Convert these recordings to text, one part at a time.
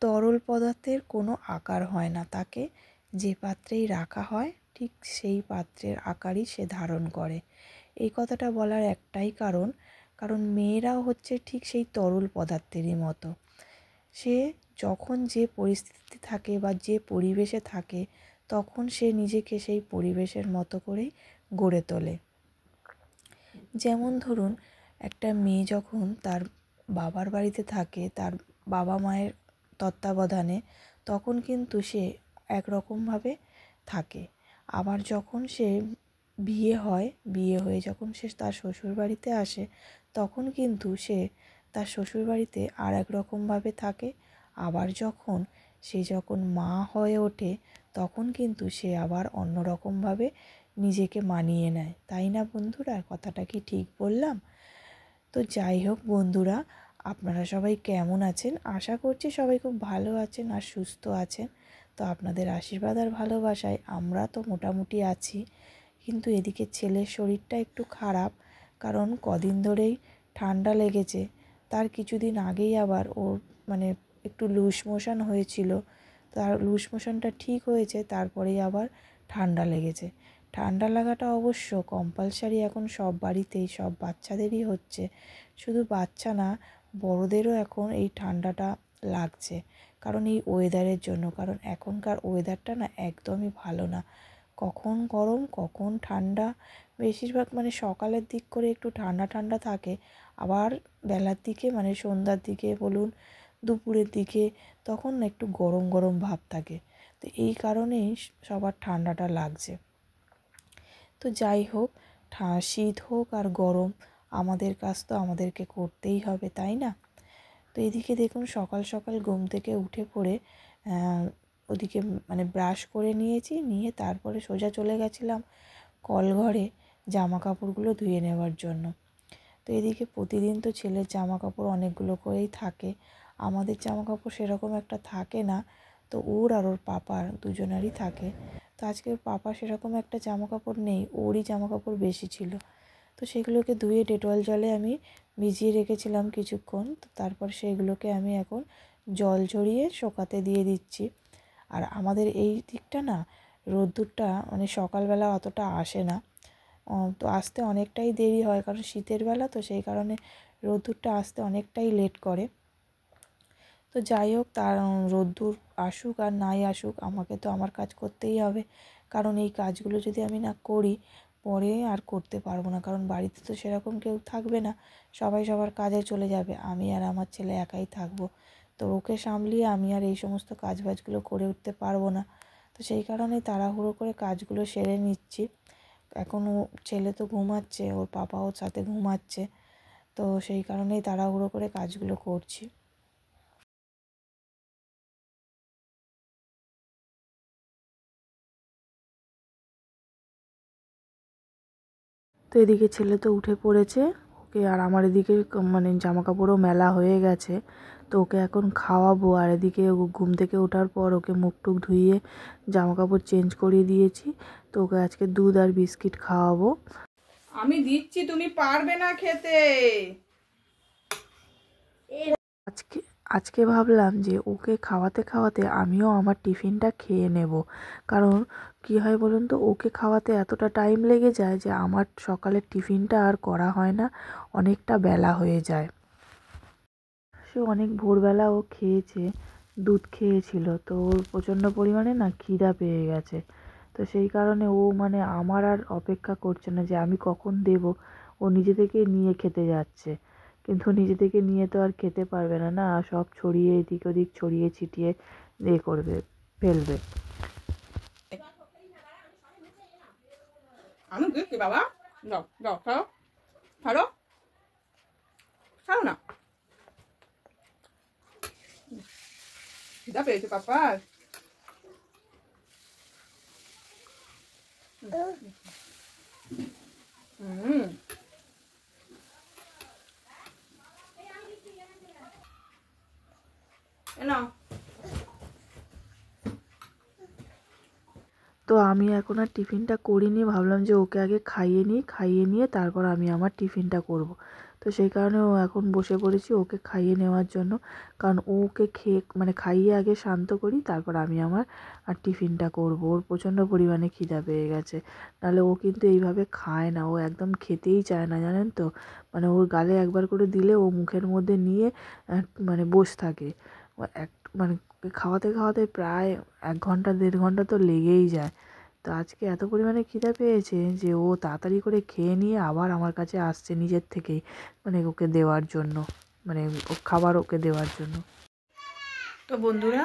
তরল পদার্থের কোনো আকার হয় না, তাকে যে পাত্রেই রাখা হয় ঠিক সেই পাত্রের আকারই সে ধারণ করে। এই কথাটা বলার একটাই কারণ মেয়েরাও হচ্ছে ঠিক সেই তরল পদার্থেরই মতো। সে যখন যে পরিস্থিতিতে থাকে বা যে পরিবেশে থাকে তখন সে নিজেকে সেই পরিবেশের মতো করেই গড়ে তোলে। যেমন ধরুন, একটা মেয়ে যখন তার বাবার বাড়িতে থাকে, তার বাবা মায়ের তত্ত্বাবধানে, তখন কিন্তু সে একরকমভাবে থাকে। আবার যখন সে বিয়ে হয়ে যখন সে তার শ্বশুরবাড়িতে আসে, তখন কিন্তু সে তার শ্বশুরবাড়িতে আর এক রকমভাবে থাকে। আবার যখন মা হয়ে ওঠে, তখন কিন্তু সে আবার অন্য রকমভাবে নিজেকে মানিয়ে নেয়। তাই না বন্ধুরা? কথাটা কি ঠিক বললাম? তো যাই হোক বন্ধুরা, আপনারা সবাই কেমন আছেন? আশা করছি সবাই খুব ভালো আছেন আর সুস্থ আছেন। তো আপনাদের আশীর্বাদ আর ভালোবাসায় আমরা তো মোটামুটি আছি। কিন্তু এদিকে ছেলের শরীরটা একটু খারাপ, কারণ কদিন ধরেই ঠান্ডা লেগেছে। তার কিছুদিন আগেই আবার ওর মানে একটু লুজ মোশন হয়েছিল। তার লুজ মোশনটা ঠিক হয়েছে, তারপরেই আবার ঠান্ডা লেগেছে। ঠান্ডা লাগাটা অবশ্য কম্পালসারি এখন সব বাড়িতেই, সব বাচ্চাদেরই হচ্ছে। শুধু বাচ্চা না, বড়দেরও এখন এই ঠান্ডাটা লাগছে, কারণ এই ওয়েদারের জন্য। কারণ এখনকার ওয়েদারটা না একদমই ভালো না, কখন গরম কখন ঠান্ডা। বেশিরভাগ সকালের দিক করে একটু ঠান্ডা ঠান্ডা থাকে, আবার বেলার দিকে সন্ধ্যার দিকে বলুন, দুপুরের দিকে তখন না একটু গরম গরম ভাব থাকে। তো এই কারণেই সবার ঠান্ডাটা লাগছে। তো যাই হোক, শীত হোক আর গরম, আমাদের কাজ তো আমাদেরকে করতেই হবে, তাই না? তো এদিকে দেখুন, সকাল সকাল ঘুম থেকে উঠে পড়ে ওদিকে ব্রাশ করে নিয়ে তারপরে সোজা চলে গেছিলাম কলঘরে জামা কাপড়গুলো ধুয়ে নেওয়ার জন্য। তো এদিকে প্রতিদিন তো ছেলের জামা কাপড় অনেকগুলো করেই থাকে, আমাদের জামা কাপড় সেরকম একটা থাকে না। তো ওর আর ওর পাপার দুজনেরই থাকে। তো আজকে ওর পাপা সেরকম একটা জামা কাপড় নেই, ওরই জামা কাপড় বেশি ছিল। তো সেগুলোকে ধুয়ে ডেটল জলে আমি ভিজিয়ে রেখেছিলাম কিছুক্ষণ। তো তারপর সেগুলোকে আমি এখন জল ঝরিয়ে শুকাতে দিয়ে দিচ্ছি। আর আমাদের এই দিকটা না রোদ্দুরটা সকালবেলা অতটা আসে না, তো আসতে অনেকটাই দেরি হয়, কারণ শীতের বেলা তো, সেই কারণে রোদ্দুরটা আসতে অনেকটাই লেট করে। তো যাই হোক, তার রোদ্দুর আসুক আর নাই আসুক, আমাকে তো আমার কাজ করতেই হবে। কারণ এই কাজগুলো যদি আমি না করি, পরে আর করতে পারবো না, কারণ বাড়িতে তো সেরকম কেউ থাকবে না, সবাই সবার কাজে চলে যাবে, আমি আর আমার ছেলে একাই থাকবো। তো ওকে সামলিয়ে আমি আর এই সমস্ত কাজবাজগুলো করে উঠতে পারবো না। তো সেই কারণেই তাড়াহুড়ো করে কাজগুলো সেরে নিচ্ছি। এখন ছেলে তো ঘুমাচ্ছে, ওর পাপা ওর সাথে ঘুমাচ্ছে, তো সেই কারণেই তাড়াহুড়ো করে কাজগুলো করছি। তো এদিকে ছেলে তো উঠে পড়েছে, ওকে আর আমার এদিকে জামা কাপড়ও মেলা হয়ে গেছে। তো ওকে এখন খাওয়াবো, আর এদিকে ও ঘুম থেকে ওঠার পর ওকে মুখ টুক ধুইয়ে জামা কাপড় চেঞ্জ করিয়ে দিয়েছি। তো ওকে আজকে দুধ আর বিস্কিট খাওয়াবো। আমি দিচ্ছি, তুমি পারবে না খেতে। আজকে আজকে ভাবলাম যে ওকে খাওয়াতে খাওয়াতে আমিও আমার টিফিনটা খেয়ে নেব। কারণ কি হয় বলুন তো, ওকে খাওয়াতে এতটা টাইম লেগে যায় যে আমার সকালের টিফিনটা আর করা হয় না, অনেকটা বেলা হয়ে যায়। সে অনেক ভোরবেলা ও খেয়েছে, দুধ খেয়েছিল, তো ওর প্রচণ্ড পরিমাণে না খিদা পেয়ে গেছে। তো সেই কারণে ও আমার আর অপেক্ষা করছে না যে আমি কখন দেব, ও নিজে থেকেই নিয়ে খেতে যাচ্ছে। কিন্তু নিজে থেকে নিয়ে তো আর খেতে পারবে না, না সব ছড়িয়ে এদিক ওদিক ছড়িয়ে ছিটিয়ে করবে, ফেলবে। আমি দিচ্ছি বাবা, যাও যাও খাও, খাও খাও না, খিদা পেয়েছে পাপার। হুম, নাও। তো আমি এখন আর টিফিনটা করিনি, ভাবলাম যে ওকে আগে খাইয়ে নিই, খাইয়ে নিয়ে তারপর আমি আমার টিফিনটা করব। তো সেই কারণে ও এখন বসে পড়েছি ওকে খাইয়ে নেওয়ার জন্য, কারণ ওকে মানে খাইয়ে আগে শান্ত করি, তারপর আমি আমার আর টিফিনটা করব। ওর প্রচণ্ড পরিমাণে খিদা পেয়ে গেছে, নাহলে ও কিন্তু এইভাবে খায় না, ও একদম খেতেই চায় না জানেন তো। মানে ওর গালে একবার করে দিলে ও মুখের মধ্যে নিয়ে মানে বসে থাকে। মানে খাওয়াতে খাওয়াতে প্রায় 1 ঘন্টা 1.5 ঘন্টা তো লেগেই যায়। তো আজকে এত পরিমাণে খিদে পেয়েছে যে ও তাড়াতাড়ি করে খেয়ে নিয়ে আবার আমার কাছে আসছে নিজের থেকেই, মানে ওকে দেওয়ার জন্য, মানে খাবার ওকে দেওয়ার জন্য। তো বন্ধুরা,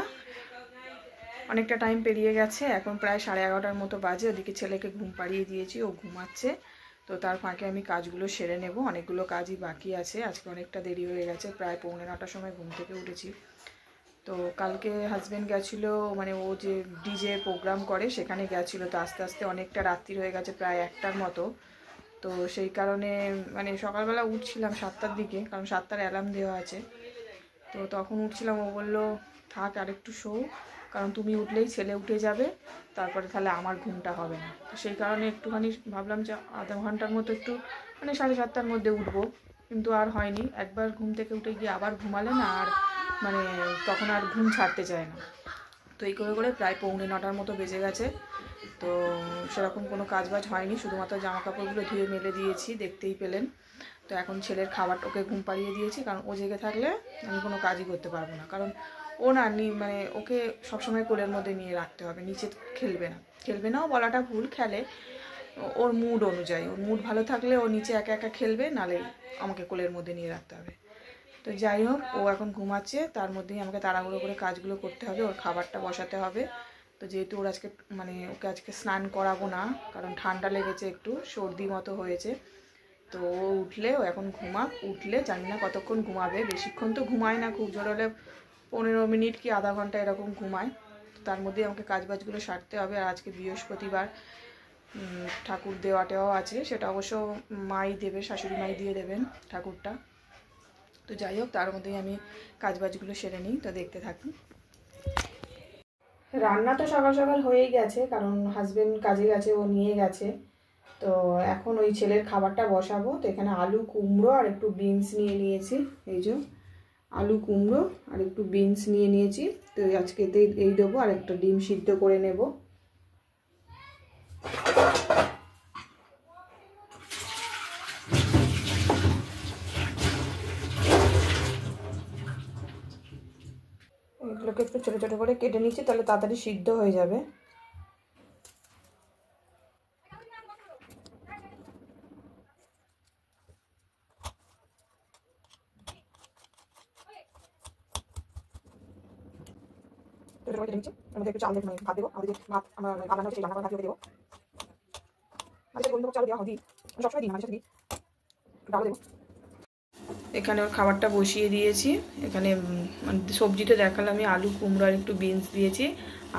অনেকটা টাইম পেরিয়ে গেছে, এখন প্রায় 11:30টার মতো বাজে। ওদিকে ছেলেকে ঘুম পাড়িয়ে দিয়েছি, ও ঘুমাচ্ছে। তো তার ফাঁকে আমি কাজগুলো সেরে নেব, অনেকগুলো কাজই বাকি আছে। আজকে অনেকটা দেরি হয়ে গেছে, প্রায় 8:45টার সময় ঘুম থেকে উঠেছি। তো কালকে হাজব্যান্ড গেছিলো, মানে ও যে ডিজে প্রোগ্রাম করে সেখানে গেছিলো। তো আস্তে আস্তে অনেকটা রাত্রি হয়ে গেছে, প্রায় 1টার মতো। তো সেই কারণে মানে সকালবেলা উঠছিলাম 7টার দিকে, কারণ 7টার অ্যালার্ম দেওয়া আছে। তো তখন উঠছিলাম, ও বললো থাক আর একটু শো, কারণ তুমি উঠলেই ছেলে উঠে যাবে, তারপরে তাহলে আমার ঘুমটা হবে না। তো সেই কারণে একটুখানি ভাবলাম যে আধা ঘন্টার মতো একটু মানে 7:30টার মধ্যে উঠবো, কিন্তু আর হয়নি। একবার ঘুম থেকে উঠে গিয়ে আবার ঘুমালে না আর মানে তখন আর ঘুম ছাড়তে চায় না। তো এই করে করে প্রায় 8:45টার মতো বেজে গেছে। তো সেরকম কোনো কাজবাজ হয়নি, শুধুমাত্র জামা কাপড়গুলো ধুয়ে মেলে দিয়েছি, দেখতেই পেলেন। তো এখন ছেলের খাবারটা ওকে ঘুম পাড়িয়ে দিয়েছি, কারণ ও জেগে থাকলে আমি কোনো কাজই করতে পারবো না। কারণ ও না মানে ওকে সবসময় কোলের মধ্যে নিয়ে রাখতে হবে, নিচে খেলবে নাও বলাটা ভুল, খেলে ওর মুড অনুযায়ী। ওর মুড ভালো থাকলে ও নিচে একা একা খেলবে, নালে আমাকে কোলের মধ্যে নিয়ে রাখতে হবে। তো যাই হোক, ও এখন ঘুমাচ্ছে, তার মধ্যেই আমাকে তাড়াহুড়ো করে কাজগুলো করতে হবে, ওর খাবারটা বসাতে হবে। তো যেহেতু ওর আজকে মানে ওকে আজকে স্নান করাবো না, কারণ ঠান্ডা লেগেছে, একটু সর্দি মতো হয়েছে। তো ও উঠলে, ও এখন ঘুমাক, উঠলে জানি না কতক্ষণ ঘুমাবে, বেশিক্ষণ তো ঘুমায় না, খুব জোর হলে 15 মিনিট কি আধা ঘন্টা এরকম ঘুমায়। তার মধ্যেই আমাকে কাজবাজগুলো সারতে হবে। আর আজকে বৃহস্পতিবার, ঠাকুর দেওয়াটাও আছে, সেটা অবশ্য মাই দেবে, শাশুড়ি মাই দিয়ে দেবেন ঠাকুরটা। তো যাই হোক, তার মধ্যেই আমি কাজবাজগুলো সেরে নিই। তো দেখতে থাকি। রান্না তো সকাল সকাল হয়েই গেছে, কারণ হাজবেন্ড কাজে গেছে, ও নিয়ে গেছে। তো এখন ওই ছেলের খাবারটা বসাবো। তো এখানে আলু কুমড়ো আর একটু বিনস নিয়ে নিয়েছি, এই যে আলু কুমড়ো আর একটু বিনস নিয়ে নিয়েছি। তো আজকে এই দেবো, আর একটা ডিম সিদ্ধ করে নেব। এগুলোকে একটু ছোটো ছোটো করে কেটে নিচ্ছি, তাহলে তাড়াতাড়ি সিদ্ধ হয়ে যাবে। কেটে নিচ্ছি, এর মধ্যে একটু চাল দিয়ে ভাত দেবো। আমাদের যে ভাত আমার রান্না হচ্ছে, সেই রান্না ভাত দেবো। মাঝে গোবিন্দভোগ চাল দেওয়া হয়, আমি সবসময় দিই, মাঝে সাথে দিই, ডালও দেবো। এখানে ওর খাবারটা বসিয়ে দিয়েছি। এখানে মানে সবজিটা দেখালাম, আমি আলু কুমড়ো আর একটু বিনস দিয়েছি,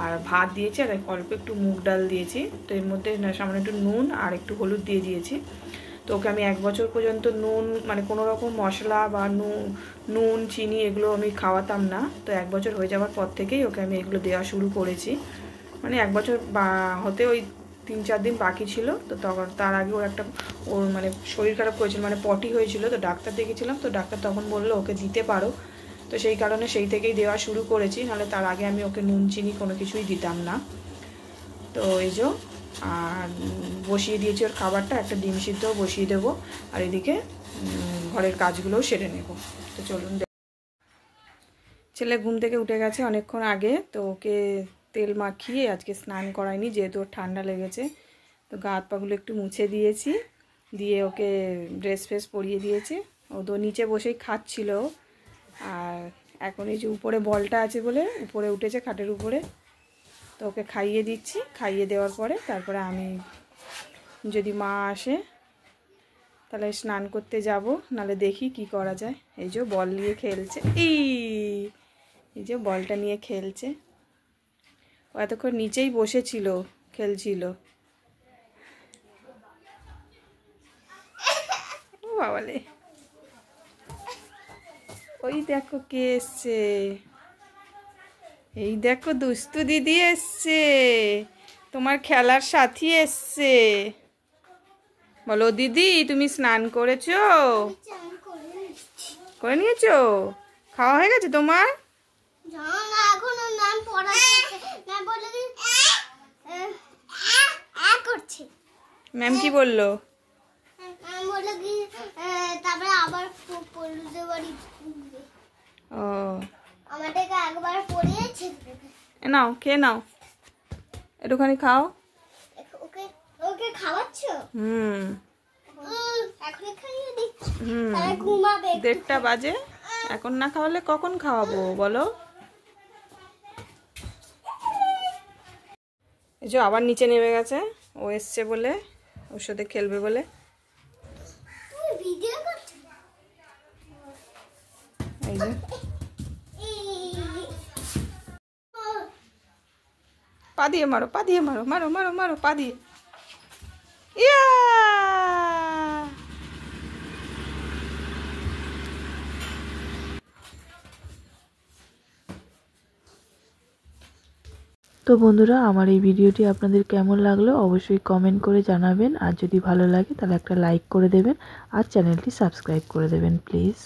আর ভাত দিয়েছি, আর অল্প একটু মুগ ডাল দিয়েছি। তো এর মধ্যে সামান্য একটু নুন আর একটু হলুদ দিয়ে দিয়েছি। তো ওকে আমি 1 বছর পর্যন্ত নুন মানে কোনো রকম মশলা বা নুন চিনি এগুলো আমি খাওয়াতাম না। তো 1 বছর হয়ে যাওয়ার পর থেকেই ওকে আমি এগুলো দেওয়া শুরু করেছি। মানে 1 বছর হতে ওই 3-4 দিন বাকি ছিল। তো তখন তার আগে ওর মানে শরীর খারাপ করেছিল, মানে পটি হয়েছিল। তো ডাক্তার দেখেছিলাম, তো ডাক্তার তখন বললো ওকে দিতে পারো। তো সেই কারণে সেই থেকেই দেওয়া শুরু করেছি, নাহলে তার আগে আমি ওকে নুন চিনি কোনো কিছুই দিতাম না। তো এই যে আর বসিয়ে দিয়েছি ওর খাবারটা, একটা ডিম সিদ্ধও বসিয়ে দেবো, আর এদিকে ঘরের কাজগুলোও সেরে নেব। তো চলুন। ছেলে ঘুম থেকে উঠে গেছে অনেকক্ষণ আগে। তো ওকে তেল মাখিয়ে আজকে স্নান করাইনি, যেহেতু ওর ঠান্ডা লেগেছে। তো গা হাত পাগুলো একটু মুছে দিয়েছি, দিয়ে ওকে ড্রেস ফ্রেস পরিয়ে দিয়েছি। ও তো নিচে বসেই খাচ্ছিল। আর এখন এই যে উপরে বলটা আছে বলে উপরে উঠেছে, খাটের উপরে। তো ওকে খাইয়ে দিচ্ছি, খাইয়ে দেওয়ার পরে তারপরে আমি যদি মা আসে তাহলে স্নান করতে যাব, নাহলে দেখি কি করা যায়। এই যে বল নিয়ে খেলছে, এই যে বলটা নিয়ে খেলছে। ও এতক্ষণ নিচেই বসেছিল, খেলছিল। ও বাবালে, ওই দেখো কে এসছে, এই দেখো দুষ্টু দিদি এসছে, তোমার খেলার সাথী এসছে। বলো দিদি, তুমি স্নান করেছো? করে নিয়েছো? খাওয়া হয়ে গেছে তোমার? এখনো নাম পড়া না বলে করছে। ম্যাম কি বললো? বলে কি তারপরে আবার পড়তে বাড়ি ও আমাদেরকে একবার পড়িয়েছে। নাও খেয়ে নাও, একটুখানি খাও। ওকে ওকে খাওয়াচ্ছ? এখনই খাইয়ে দিচ্ছি, তাহলে ঘুমাবে। 1:30 বাজে, এখন না খাওয়ালে কখন খাওয়াবো বলো? এই যে আবার নিচে নেমে গেছে, ও এসছে বলে, ওর সাথে খেলবে বলে। তুমি ভিডিও করছো? এই যে পা দিয়ে মারো, পা দিয়ে মারো, মারো মারো মারো পা দিয়ে। ইয়া তো বন্ধুরা, আমার এই ভিডিওটি আপনাদের কেমন লাগলো অবশ্যই কমেন্ট করে জানাবেন। আর যদি ভালো লাগে তাহলে একটা লাইক করে দেবেন আর চ্যানেলটি সাবস্ক্রাইব করে দেবেন প্লিজ।